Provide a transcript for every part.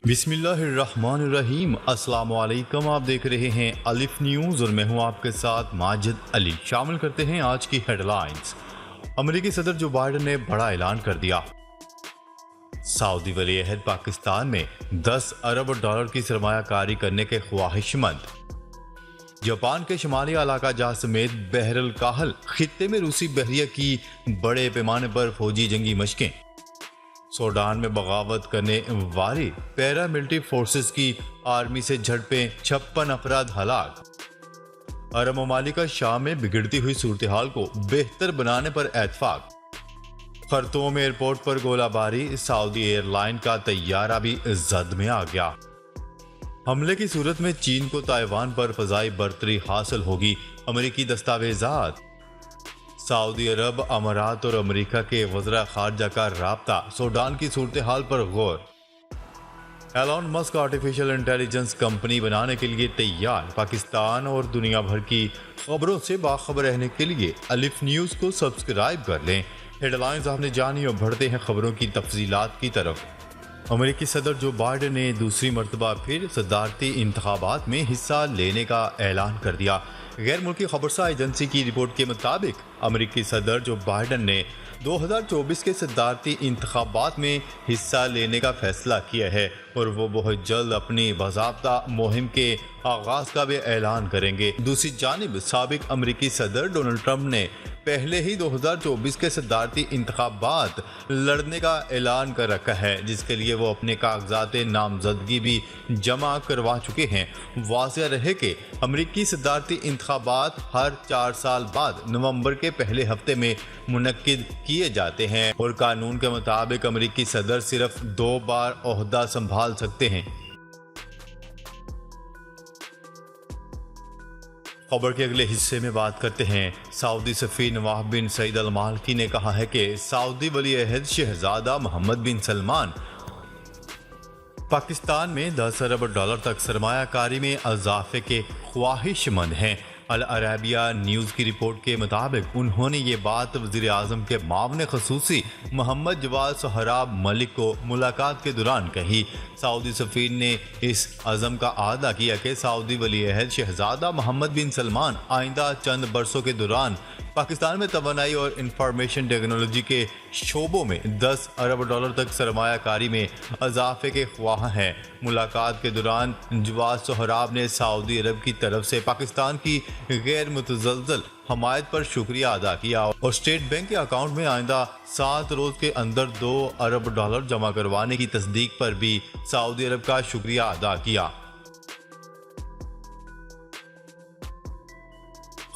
बिस्मिल्लाहिर्रहमानिर्रहीम। अस्सलाम वालेकुम। आप देख रहे हैं अलिफ न्यूज़ और मैं हूं आपके साथ माजिद अली। शामिल करते हैं आज की हेडलाइंस। अमेरिकी सदर जो बाइडेन ने बड़ा ऐलान कर दिया। सऊदी वली अहद पाकिस्तान में 10 अरब डॉलर की सरमायाकारी करने के ख्वाहिशमंद। जापान के शिमाली इलाका जहाज समेत बहरल काहल खित्ते में रूसी बहरिया की बड़े पैमाने पर फौजी जंगी मशकें। सूडान में बगावत करने वाली पैरामिलिट्री फोर्सेस की आर्मी से झड़पें, 56 अफराद हलाक। अरब ममालिक का शाम में बिगड़ती हुई सूरत हाल को बेहतर बनाने पर एतफाक। खर्तूम एयरपोर्ट पर गोलाबारी, सऊदी एयरलाइन का तैयारा भी जद में आ गया। हमले की सूरत में चीन को ताइवान पर फजाई बर्तरी हासिल होगी, अमेरिकी दस्तावेजात। सऊदी अरब, अमारात और अमेरिका के वज़रा खारजा का राब्ता, सूडान की सूरत हाल पर गौर। Elon Musk artificial intelligence company बनाने के लिए तैयार। पाकिस्तान और दुनिया भर की खबरों से बाखबर रहने के लिए अलिफ न्यूज़ को सब्सक्राइब कर लें। हेडलाइंस आपने जानी और बढ़ते हैं खबरों की तफसीलात की तरफ। अमेरिकी सदर जो बाइडेन ने दूसरी मरतबा फिर सदारती इंतखाबात में हिस्सा लेने का ऐलान कर दिया। गैर मुल्की खबरसा एजेंसी की रिपोर्ट के मुताबिक अमेरिकी सदर जो बाइडेन ने 2024 के सदारती इंतखाबात में हिस्सा लेने का फैसला किया है और वो बहुत जल्द अपनी बाज़ाब्ता मुहिम के आगाज का भी ऐलान करेंगे। दूसरी जानिब साबिक अमेरिकी सदर डोनाल्ड ट्रंप ने पहले ही 2024 के सदारती इंतखाबात लड़ने का ऐलान कर रखा है, जिसके लिए वो अपने कागजात नामजदगी भी जमा करवा चुके हैं। वाज़ेह रहे कि अमेरिकी सदारती इंतखाबात हर 4 साल बाद नवंबर के पहले हफ्ते में मुनक्किद किए जाते हैं और कानून के मुताबिक अमेरिकी सदर सिर्फ 2 बार ओहदा संभाल सकते हैं। खबर के अगले हिस्से में बात करते हैं। सऊदी सफ़ीर नवाफ बिन सईद अल मालकी ने कहा है कि सऊदी वली अहद शहजादा मोहम्मद बिन सलमान पाकिस्तान में 10 अरब डॉलर तक सरमायाकारी में इजाफे के ख्वाहिशमंद हैं। अल अरबिया न्यूज़ की रिपोर्ट के मुताबिक उन्होंने ये बात वज़ीर आज़म के मामले खसूसी मोहम्मद जवाद सोहराब मलिक को मुलाकात के दौरान कही। सऊदी सफ़ीर ने इस अज़म का आदा किया कि सऊदी वली अहद शहजादा मोहम्मद बिन सलमान आइंदा चंद बरसों के दौरान पाकिस्तान में तवानाई और इंफॉर्मेशन टेक्नोलॉजी के शोबों में 10 अरब डॉलर तक सरमायाकारी में इजाफे के ख्वाह हैं। मुलाकात के दौरान जवाद सोहराब ने सऊदी अरब की तरफ से पाकिस्तान की गैर मुतज़लज़ल हमायत पर शुक्रिया अदा किया और स्टेट बैंक के अकाउंट में आइंदा 7 रोज के अंदर 2 अरब डॉलर जमा करवाने की तस्दीक पर भी सऊदी अरब का शुक्रिया अदा किया।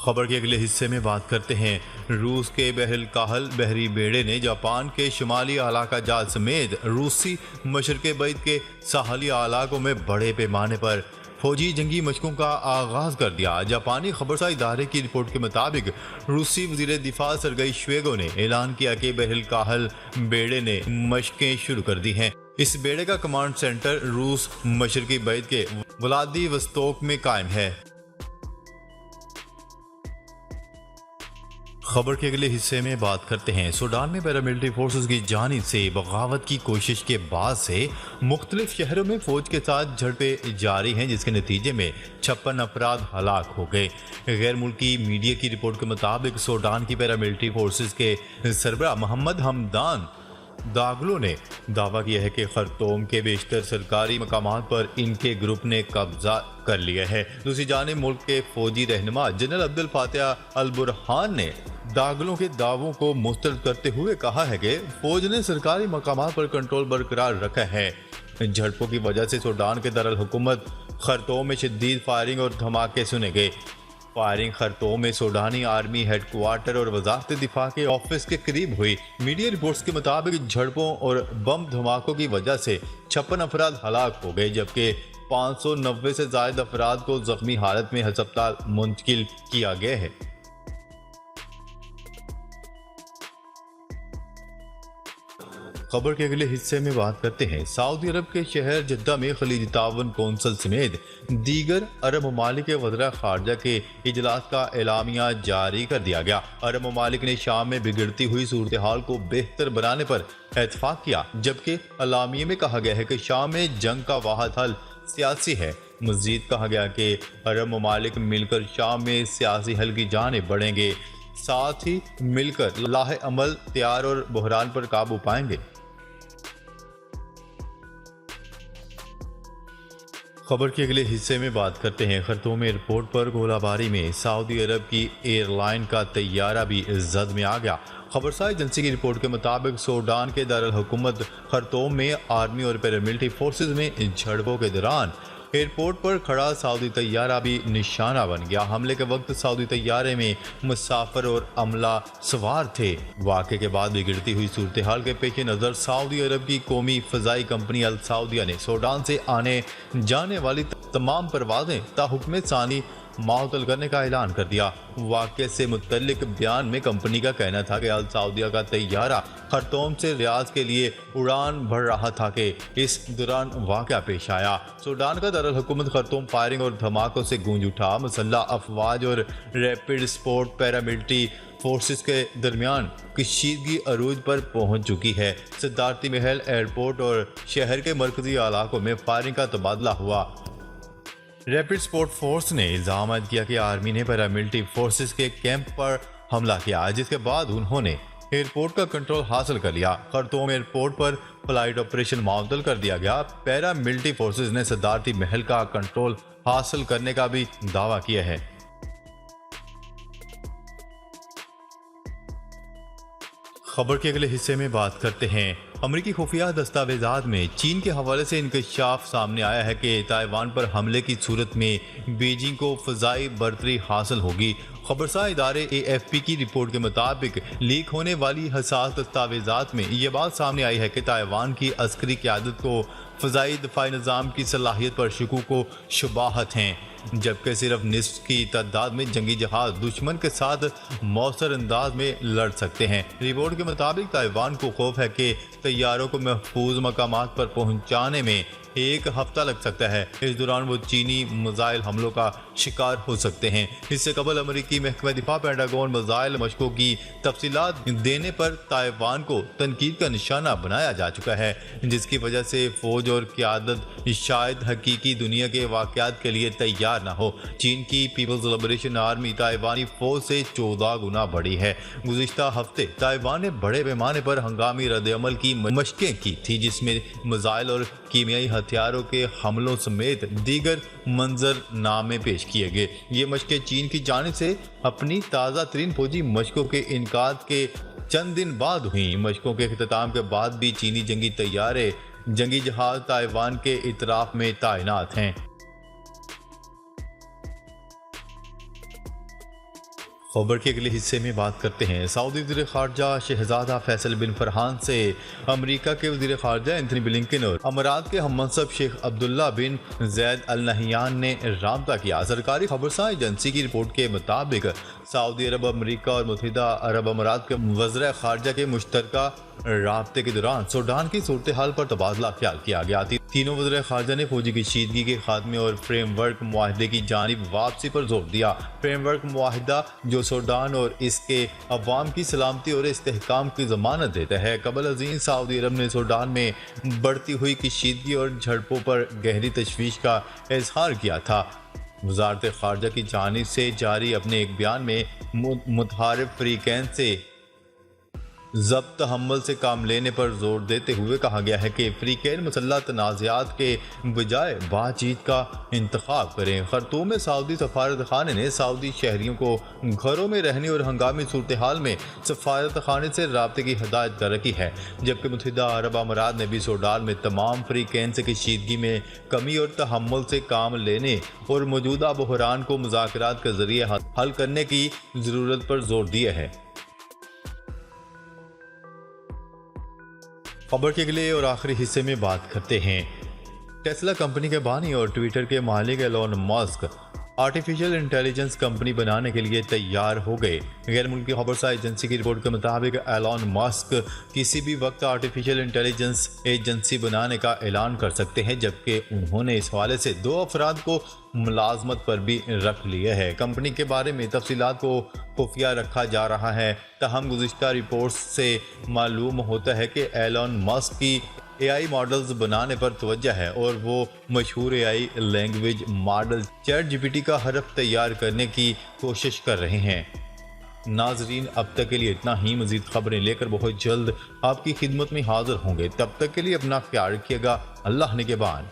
खबर के अगले हिस्से में बात करते हैं। रूस के बहरल काहल बहरी बेड़े ने जापान के शिमाली इलाका जहाज समेत रूसी मशरक़े बैत के साहली इलाकों में बड़े पैमाने पर फौजी जंगी मशकों का आगाज कर दिया। जापानी खबरसा इदारे की रिपोर्ट के मुताबिक रूसी वज़ीर दिफा सर्गई श्वेगो ने ऐलान किया कि बहरल काहल बेड़े ने मशकें शुरू कर दी हैं। इस बेड़े का कमांड सेंटर रूस मशरक़ी बैत के व्लादिवोस्तोक में कायम है। खबर के अगले हिस्से में बात करते हैं। सूडान में पैरामिलिट्री फोर्सेस की जानिब से बगावत की कोशिश के बाद से मुख्तलिफ शहरों में फौज के साथ झड़पें जारी हैं, जिसके नतीजे में 56 अफराद हलाक हो गए। गैर मुल्की मीडिया की रिपोर्ट के मुताबिक सूडान की पैरामिलिट्री फोर्सेस के सरबराह मोहम्मद हमदान दागलो ने दावा किया है कि खर्तूम के बेशतर सरकारी मकामात पर इनके ग्रुप ने कब्जा कर लिया है। दूसरी जानिब मुल्क के फौजी रहनुमा जनरल अब्दुल फातिह अल बुरहान ने दागलों के दावों को मुस्तरद करते हुए कहा है कि फौज ने सरकारी मकामात पर कंट्रोल बरकरार रखा है। झड़पों की वजह से सूडान के दरअल हुकूमत खर्तूम में शदीद फायरिंग और धमाके सुने गए। फायरिंग खर्तूम में सूडानी आर्मी हेडक्वार्टर और वजारत दिफा के ऑफिस के करीब हुई। मीडिया रिपोर्ट्स के मुताबिक झड़पों और बम धमाकों की वजह से 56 अफराद हलाक हो गए, जबकि 590 से ज्यादा अफराद को जख्मी हालत में अस्पताल मुंतकिल किया गया है। खबर के अगले हिस्से में बात करते हैं सऊदी अरब के शहर जद्दा में खलीजी ताउन कौंसल समेत दीगर अरब ममालिक के वज़रा ख़ारजा के इजलास का एलामिया जारी कर दिया गया। अरब ममालिक ने शाम में बिगड़ती हुई सूरत हाल को बेहतर बनाने पर इत्तेफाक किया, जबकि एलामिया में कहा गया है कि शाम में जंग का वाहिद हल सियासी है। मज़ीद कहा गया कि अरब ममालिक मिलकर शाम में सियासी हल की जानिब बढ़ेंगे, साथ ही मिलकर लाहे अमल तैयार और बहरान पर काबू पाएंगे। खबर के अगले हिस्से में बात करते हैं खर्तूम एयरपोर्ट पर गोलाबारी में सऊदी अरब की एयरलाइन का तैयारा भी जद में आ गया। खबरसार एजेंसी की रिपोर्ट के मुताबिक सूडान के दारुल हुकूमत खर्तूम में आर्मी और पैरामिलिट्री फोर्सेज में झड़पों के दौरान एयरपोर्ट पर खड़ा सऊदी तैयारा भी निशाना बन गया। हमले के वक्त सऊदी तैयारे में मुसाफिर और अमला सवार थे। वाक़े के बाद बिगड़ती हुई सूरत हाल के पेश नज़र सऊदी अरब की कौमी फ़ज़ाई कंपनी अल सऊदिया ने सूडान से आने जाने वाली तमाम परवाज़ें ताहुक्म सानी मअतल करने का ऐलान कर दिया। वाक़े से मुतल्लिक बयान में कंपनी का कहना था कि अल सऊदिया का तैयारा खर्तूम से रियाज के लिए उड़ान भर रहा था कि इस दौरान वाक़या पेश आया। सूडान का दारुल हुकूमत खर्तूम फायरिंग और धमाकों से गूंज उठा। मुसल्लह अफवाज और रैपिड सपोर्ट पैरामिलिट्री फोर्सेस के दरमियान कशीदगी अरूज पर पहुंच चुकी है। सदारती महल एयरपोर्ट और शहर के मरकजी इलाकों में फायरिंग का तबादला हुआ। रैपिड सपोर्ट फोर्स ने इल्जाम किया कि आर्मी ने पैरामिलिट्री फोर्सेस के कैंप पर हमला किया, जिसके बाद उन्होंने एयरपोर्ट का कंट्रोल हासिल कर लिया। खर्तूम एयरपोर्ट पर फ्लाइट ऑपरेशन मुअत्तल कर दिया गया। पैरामिलिट्री फोर्सेस ने सदारती महल का कंट्रोल हासिल करने का भी दावा किया है। खबर के अगले हिस्से में बात करते हैं अमरीकी खुफिया दस्तावेजात में चीन के हवाले से इंकशाफ सामने आया है कि ताइवान पर हमले की सूरत में बीजिंग को फ़ज़ाई बर्तरी हासिल होगी। खबरसार इदारे AFP की रिपोर्ट के मुताबिक लीक होने वाली हसास दस्तावेजात में ये बात सामने आई है कि ताइवान की अस्करी क़यादत को फ़ज़ाई दफ़ाई निज़ाम की सलाहियत पर शकूक व शुबाहत हैं, जबकि सिर्फ निस्फ की तादाद में जंगी जहाज दुश्मन के साथ मौसर अंदाज में लड़ सकते हैं। रिपोर्ट के मुताबिक ताइवान को खौफ है कि तैयारों को महफूज मकामात पर पहुंचाने में 1 हफ्ता लग सकता है। इस दौरान वो चीनी मिसाइल हमलों का शिकार हो सकते हैं। इससे कबल अमरीकी महकमा दिफा पेंटागन मिसाइल मशकों की तफसीलात देने पर ताइवान को तनकीद का निशाना बनाया जा चुका है, जिसकी वजह से फौज और क़यादत शायद हकीकी दुनिया के वाक़यात के लिए तैयार न हो। चीन की पीपल्स लिबरेशन आर्मी ताइवानी फौज से 14 गुना बड़ी है। गुज़िश्ता हफ्ते ताइवान ने बड़े पैमाने पर हंगामी रद्द-ए-अमल की मशकें की थी, जिसमें मिसाइल और कीमियाई हथियारों के हमलों समेत दीगर मंजरनामे पेश किए गए। ये मशकें चीन की जानिब से अपनी ताज़ा तरीन फौजी मशकों के इनकाद के चंद दिन बाद हुई। मशकों के इख्तिताम के बाद भी चीनी जंगी तैयारे जंगी जहाज ताइवान के इतराफ में तैनात हैं। खबर के अगले हिस्से में बात करते हैं सऊदी वज़ीर ख़ारजा शहज़ादा फैसल बिन फरहान से अमेरिका के वज़ीर ख़ारजा एंथनी ब्लिंकन और अमारात के हममंसब शेख अब्दुल्ला बिन ज़ैद अल नहयान ने राब्ता किया। सरकारी खबरसार एजेंसी की रिपोर्ट के मुताबिक सऊदी अरब, अमेरिका और मुत्तहिदा अरब अमारात के वज़ीर ख़ारजा के मुश्तरका राब्ते के दौरान सूडान की सूरत हाल पर तबादला ख्याल किया गया। तीनों वज़ीर ख़ारजा ने फौजी कशीदगी के खात्मे और फ्रेमवर्क मुआहदे की जानिब वापसी पर जोर दिया। फ्रेमवर्क मुआहदा जो सूडान और इसके अवाम की सलामती और इस्तेहकाम की ज़मानत देता है। कबल अज़ीम सऊदी अरब ने सूडान में बढ़ती हुई कशीदगी और झड़पों पर गहरी तशवीश का इजहार किया था। वज़ारत ख़ारजा की जानिब से जारी अपने एक बयान में मुतहारिब फ़रीक़ैन से ज़ब्त हम्मल से काम लेने पर जोर देते हुए कहा गया है कि फ़रीक़ैन मुसल्लह तनाज़ात के बजाय बातचीत का इंतखाब करें। खर्तूम में सऊदी सफारत खाने ने सऊदी शहरियों को घरों में रहने और हंगामी सूरत हाल में सफारत खाने से राब्ते की हदायत कर रखी है, जबकि मुत्तहिदा अरब अमारात ने भी सूडान में तमाम फ़रीक़ैन से कशीदगी में कमी और तहम्मुल से काम लेने और मौजूदा बहरान को मुज़ाकरात के ज़रिए हल करने की ज़रूरत पर जोर दिया है। खबर के अगले और आखिरी हिस्से में बात करते हैं टेस्ला कंपनी के बानी और ट्विटर के मालिक Elon Musk artificial intelligence company बनाने के लिए तैयार हो गए। गैर मुल्की खबरसा एजेंसी की रिपोर्ट के मुताबिक एलॉन मस्क किसी भी वक्त आर्टिफिशियल इंटेलिजेंस एजेंसी बनाने का ऐलान कर सकते हैं, जबकि उन्होंने इस हवाले से 2 अफराद को मुलाजमत पर भी रख लिया है। कंपनी के बारे में तफसीलात को खुफिया रखा जा रहा है। तहम गुज़िश्ता रिपोर्ट्स से मालूम होता है कि एलॉन मस्क की एआई मॉडल्स बनाने पर तवज्जो है और वो मशहूर AI language model chat GPT का हरफ तैयार करने की कोशिश कर रहे हैं। नाजरीन, अब तक के लिए इतना ही। मजीद खबरें लेकर बहुत जल्द आपकी खिदमत में हाजिर होंगे। तब तक के लिए अपना ख्याल रखिएगा। अल्लाह निगहबान।